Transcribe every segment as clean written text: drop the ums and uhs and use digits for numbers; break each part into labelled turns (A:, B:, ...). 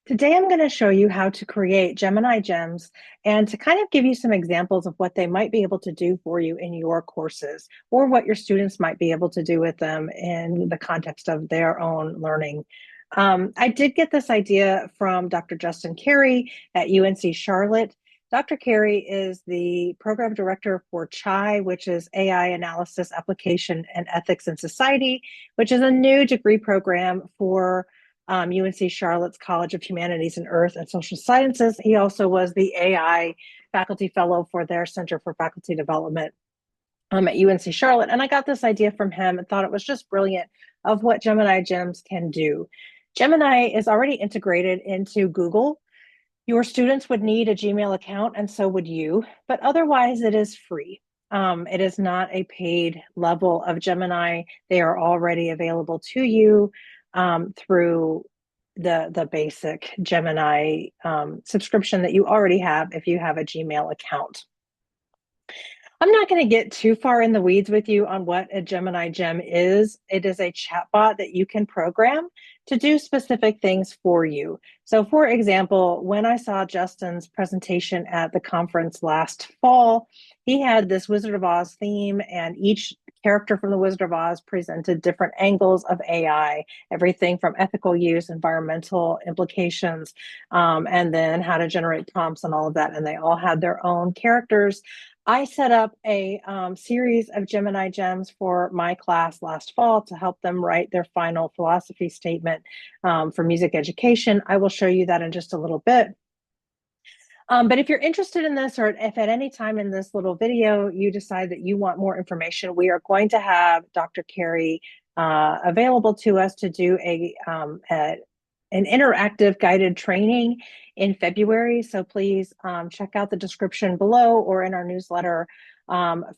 A: Today, I'm going to show you how to create Gemini Gems and to kind of give you some examples of what they might be able to do for you in your courses or what your students might be able to do with them in the context of their own learning. I did get this idea from Dr. Justin Carey at UNC Charlotte. Dr. Carey is the program director for CHI, which is AI Analysis, Application, and Ethics in Society, which is a new degree program for UNC Charlotte's College of Humanities and Earth and Social Sciences. He also was the AI faculty fellow for their Center for Faculty Development at UNC Charlotte. And I got this idea from him and thought it was just brilliant of what Gemini Gems can do. Gemini is already integrated into Google. Your students would need a Gmail account, and so would you, but otherwise it is free. It is not a paid level of Gemini. They are already available to you through the basic Gemini subscription that you already have if you have a Gmail account. I'm not going to get too far in the weeds with you on what a Gemini Gem is. It is a chatbot that you can program to do specific things for you. So, for example, when I saw Justin's presentation at the conference last fall, he had this Wizard of Oz theme, and each character from the Wizard of Oz presented different angles of AI, everything from ethical use, environmental implications, and then how to generate prompts and all of that. And they all had their own characters. I set up a series of Gemini Gems for my class last fall to help them write their final philosophy statement for music education. I will show you that in just a little bit. But if you're interested in this, or if at any time in this little video you decide that you want more information, we are going to have Dr. Carey available to us to do an interactive guided training in February. So please check out the description below or in our newsletter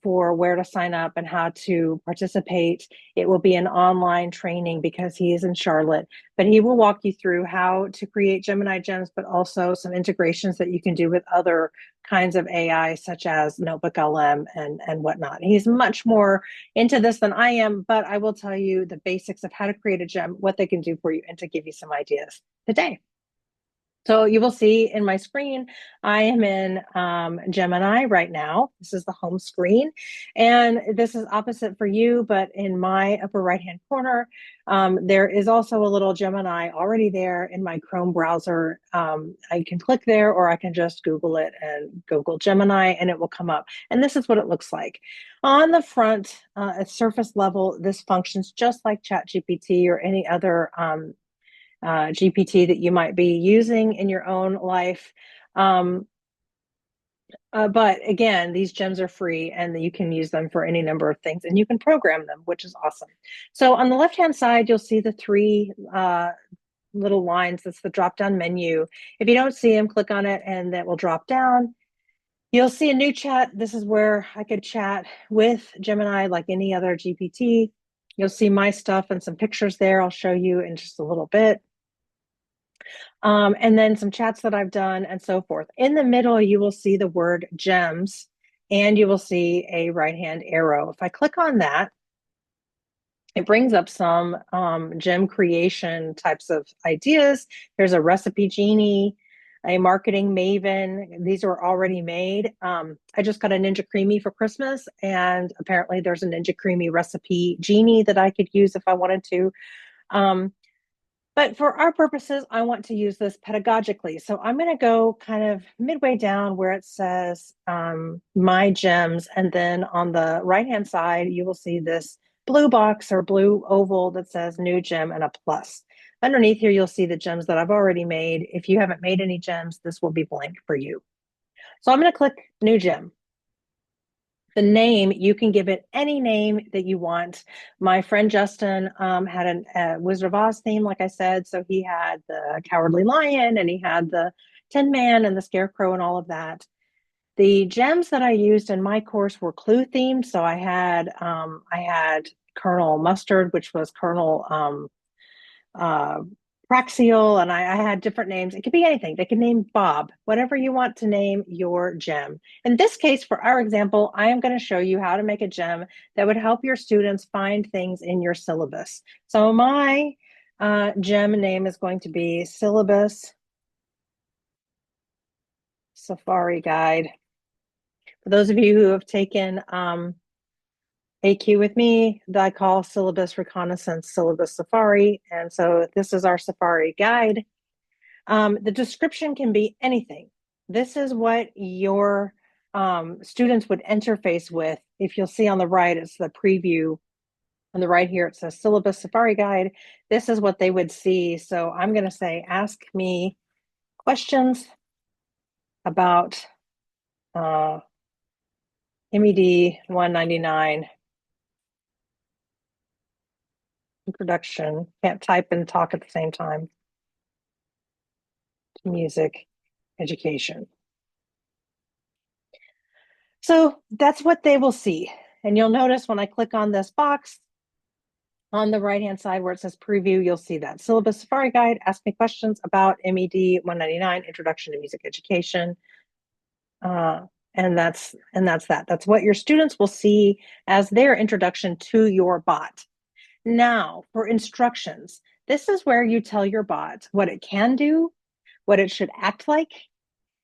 A: for where to sign up and how to participate. It will be an online training because he is in Charlotte, but he will walk you through how to create Gemini Gems, but also some integrations that you can do with other kinds of AI, such as Notebook LM and whatnot. He's much more into this than I am, but I will tell you the basics of how to create a gem, what they can do for you, and to give you some ideas today. So you will see in my screen, I am in Gemini right now. This is the home screen, and this is opposite for you, but in my upper right-hand corner, there is also a little Gemini already there in my Chrome browser. I can click there, or I can just Google it and Google Gemini, and it will come up. And this is what it looks like. On the front, at surface level, this functions just like ChatGPT or any other GPT that you might be using in your own life. But again, these gems are free and you can use them for any number of things, and you can program them, which is awesome. So on the left-hand side, you'll see the three little lines. That's the drop-down menu. If you don't see them, click on it and that will drop down. You'll see a new chat. This is where I could chat with Gemini like any other GPT. You'll see my stuff and some pictures there. I'll show you in just a little bit. And then some chats that I've done and so forth. In the middle, you will see the word gems and you will see a right-hand arrow. If I click on that, it brings up some gem creation types of ideas. There's a recipe genie, a marketing maven. These are already made. I just got a Ninja Creamy for Christmas, and apparently there's a Ninja Creamy recipe genie that I could use if I wanted to. But for our purposes, I want to use this pedagogically. So I'm going to go kind of midway down where it says My Gems. And then on the right-hand side, you will see this blue box or blue oval that says New Gem and a plus. Underneath here, you'll see the gems that I've already made. If you haven't made any gems, this will be blank for you. So I'm going to click New Gem. The name, you can give it any name that you want. My friend Justin had a Wizard of Oz theme, like I said. So he had the Cowardly Lion and he had the Tin Man and the Scarecrow and all of that. The gems that I used in my course were clue themed. So I had Colonel Mustard, which was Colonel Praxiel, and I had different names. It could be anything. They could name Bob, whatever you want to name your gem. In this case, for our example, I am going to show you how to make a gem that would help your students find things in your syllabus. So my gem name is going to be Syllabus Safari guide. For those of you who have taken AQ with me, I call syllabus reconnaissance syllabus Safari. And so this is our Safari guide. The description can be anything. This is what your students would interface with. If you'll see on the right, it's the preview. On the right here, it says syllabus Safari guide. This is what they would see. So I'm going to say, ask me questions about MED 199 introduction. Can't type and talk at the same time. To music education. So that's what they will see. And you'll notice when I click on this box on the right-hand side where it says preview, you'll see that syllabus Safari guide, ask me questions about MED 199, introduction to music education. And that's that. That's what your students will see as their introduction to your bot. Now, for instructions, this is where you tell your bot what it can do, what it should act like,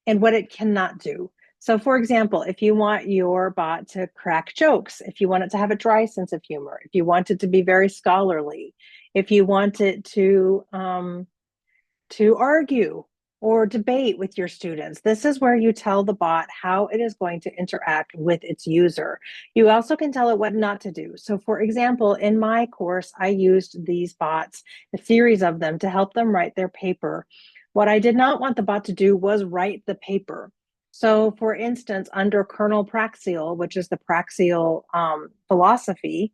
A: and what it cannot do. So for example, if you want your bot to crack jokes, if you want it to have a dry sense of humor, if you want it to be very scholarly, if you want it to argue or debate with your students, this is where you tell the bot how it is going to interact with its user. You also can tell it what not to do. So for example, in my course, I used these bots, a series of them, to help them write their paper. What I did not want the bot to do was write the paper. So for instance, under kernel Praxial, which is the Praxial philosophy,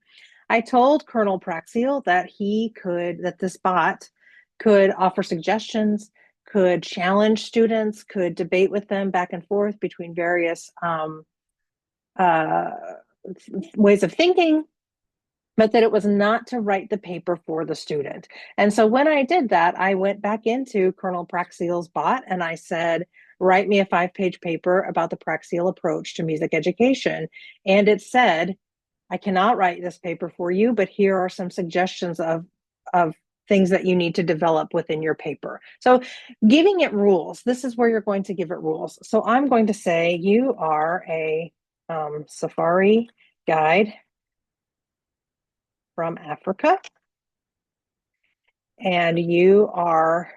A: I told kernel Praxial that this bot could offer suggestions, could challenge students, could debate with them back and forth between various ways of thinking, but that it was not to write the paper for the student. And so when I did that, I went back into kernel Praxial's bot and I said, write me a 5-page paper about the Praxial approach to music education. And it said, I cannot write this paper for you, but here are some suggestions of things that you need to develop within your paper. So giving it rules, this is where you're going to give it rules. So I'm going to say you are a Safari guide from Africa, and you are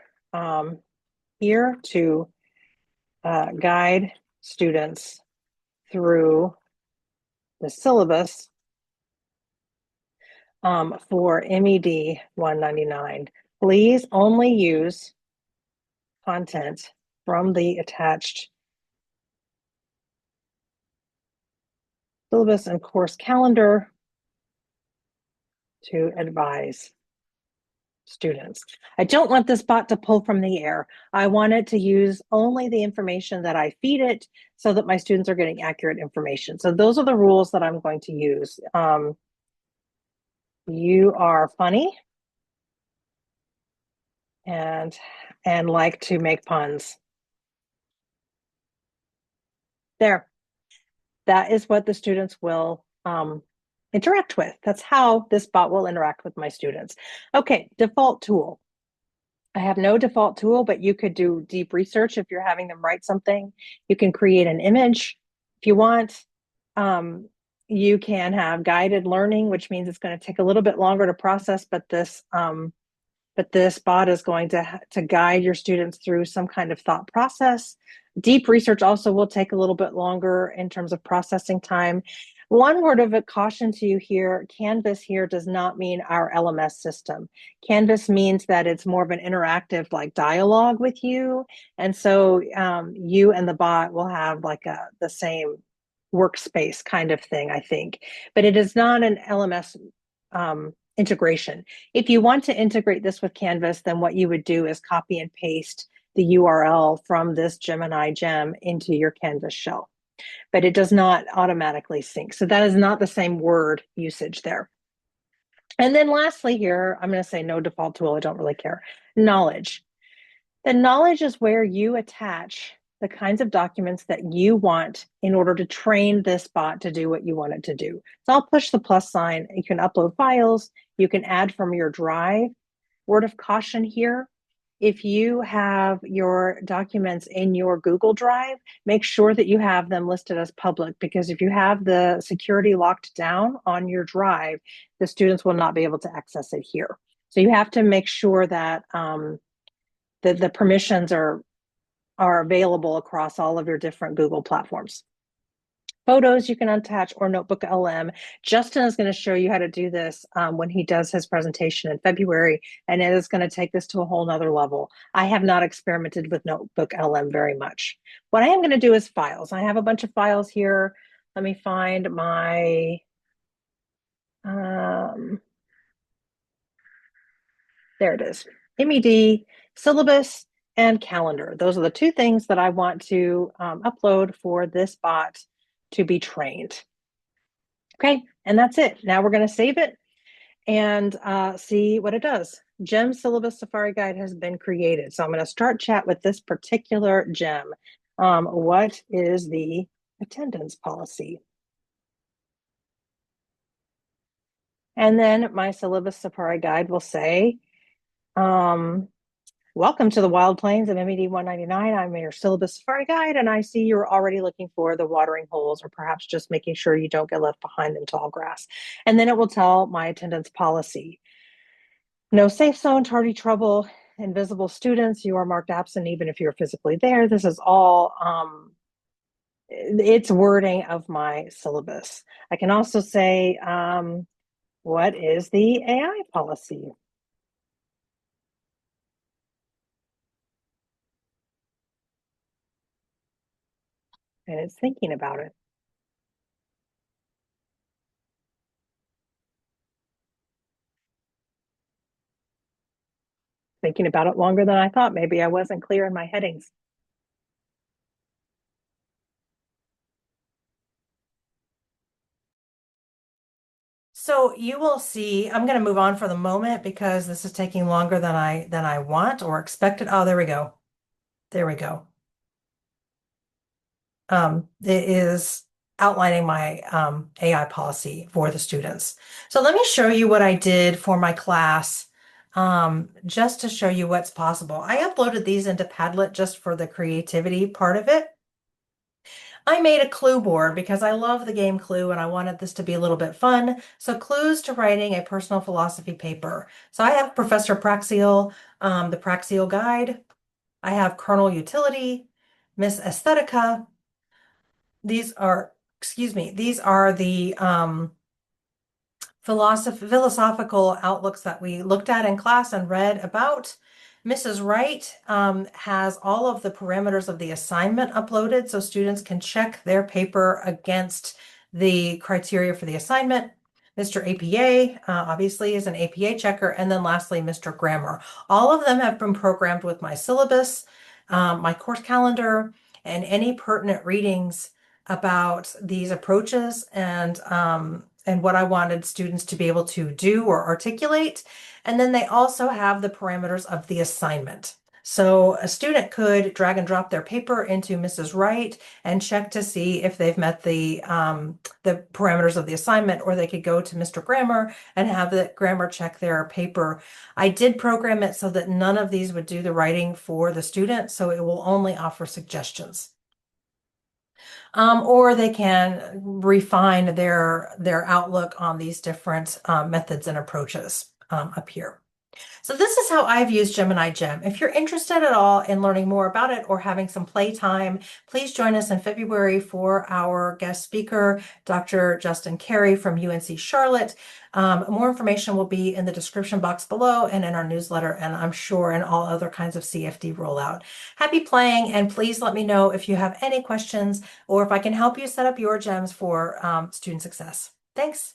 A: here to guide students through the syllabus for MED 199. Please only use content from the attached syllabus and course calendar to advise students. I don't want this bot to pull from the air. I want it to use only the information that I feed it so that my students are getting accurate information. So those are the rules that I'm going to use. You are funny and like to make puns. There. That is what the students will interact with. That's how this bot will interact with my students. Okay, default tool. I have no default tool, but you could do deep research if you're having them write something. You can create an image if you want. You can have guided learning, which means it's going to take a little bit longer to process, but this bot is going to guide your students through some kind of thought process. Deep research also will take a little bit longer in terms of processing time. One word of caution to you here, Canvas here does not mean our LMS system. Canvas means that it's more of an interactive like dialogue with you. And so you and the bot will have like the same workspace kind of thing, I think. But it is not an LMS integration. If you want to integrate this with Canvas, then what you would do is copy and paste the URL from this Gemini gem into your Canvas shell, but it does not automatically sync. So that is not the same word usage there. And then lastly here, I'm going to say no default tool. I don't really care. Knowledge. The knowledge is where you attach the kinds of documents that you want in order to train this bot to do what you want it to do. So I'll push the plus sign. You can upload files. You can add from your drive. Word of caution here. If you have your documents in your Google Drive, make sure that you have them listed as public, because if you have the security locked down on your drive, the students will not be able to access it here. So you have to make sure that the permissions are available across all of your different Google platforms. Photos you can attach or Notebook LM. Justin is going to show you how to do this when he does his presentation in February, and it is going to take this to a whole nother level. I have not experimented with Notebook LM very much. What I am going to do is files. I have a bunch of files here. Let me find my, there it is, MED, syllabus, and calendar. Those are the two things that I want to upload for this bot to be trained. Okay, and that's it. Now we're going to save it and see what it does. Gem Syllabus Safari Guide has been created. So I'm going to start chat with this particular gem. What is the attendance policy? And then my Syllabus Safari Guide will say, welcome to the wild plains of MED 199. I'm your Syllabus Safari Guide, and I see you're already looking for the watering holes, or perhaps just making sure you don't get left behind in tall grass. And then it will tell my attendance policy. No safe zone, tardy trouble, invisible students. You are marked absent even if you're physically there. This is all it's wording of my syllabus. I can also say, what is the AI policy? And it's thinking about it. Thinking about it longer than I thought. Maybe I wasn't clear in my headings. So you will see, I'm going to move on for the moment because this is taking longer than I want or expected. Oh, there we go. There we go. It is outlining my AI policy for the students. So let me show you what I did for my class, just to show you what's possible. I uploaded these into Padlet just for the creativity part of it. I made a clue board because I love the game Clue and I wanted this to be a little bit fun. So clues to writing a personal philosophy paper. So I have Professor Praxiel, the Praxiel Guide. I have Kernel Utility, Miss Aesthetica. These are, excuse me, these are the philosophical outlooks that we looked at in class and read about. Mrs. Wright has all of the parameters of the assignment uploaded so students can check their paper against the criteria for the assignment. Mr. APA obviously is an APA checker. And then lastly, Mr. Grammar. All of them have been programmed with my syllabus, my course calendar, and any pertinent readings about these approaches and what I wanted students to be able to do or articulate. And then they also have the parameters of the assignment. So a student could drag and drop their paper into Mrs. Wright and check to see if they've met the parameters of the assignment, or they could go to Mr. Grammar and have the grammar check their paper. I did program it so that none of these would do the writing for the student, so it will only offer suggestions. Or they can refine their outlook on these different methods and approaches up here. So this is how I've used Gemini Gem. If you're interested at all in learning more about it or having some playtime, please join us in February for our guest speaker, Dr. Justin Carey from UNC Charlotte. More information will be in the description box below and in our newsletter, and I'm sure in all other kinds of CFD rollout. Happy playing, and please let me know if you have any questions or if I can help you set up your gems for student success. Thanks.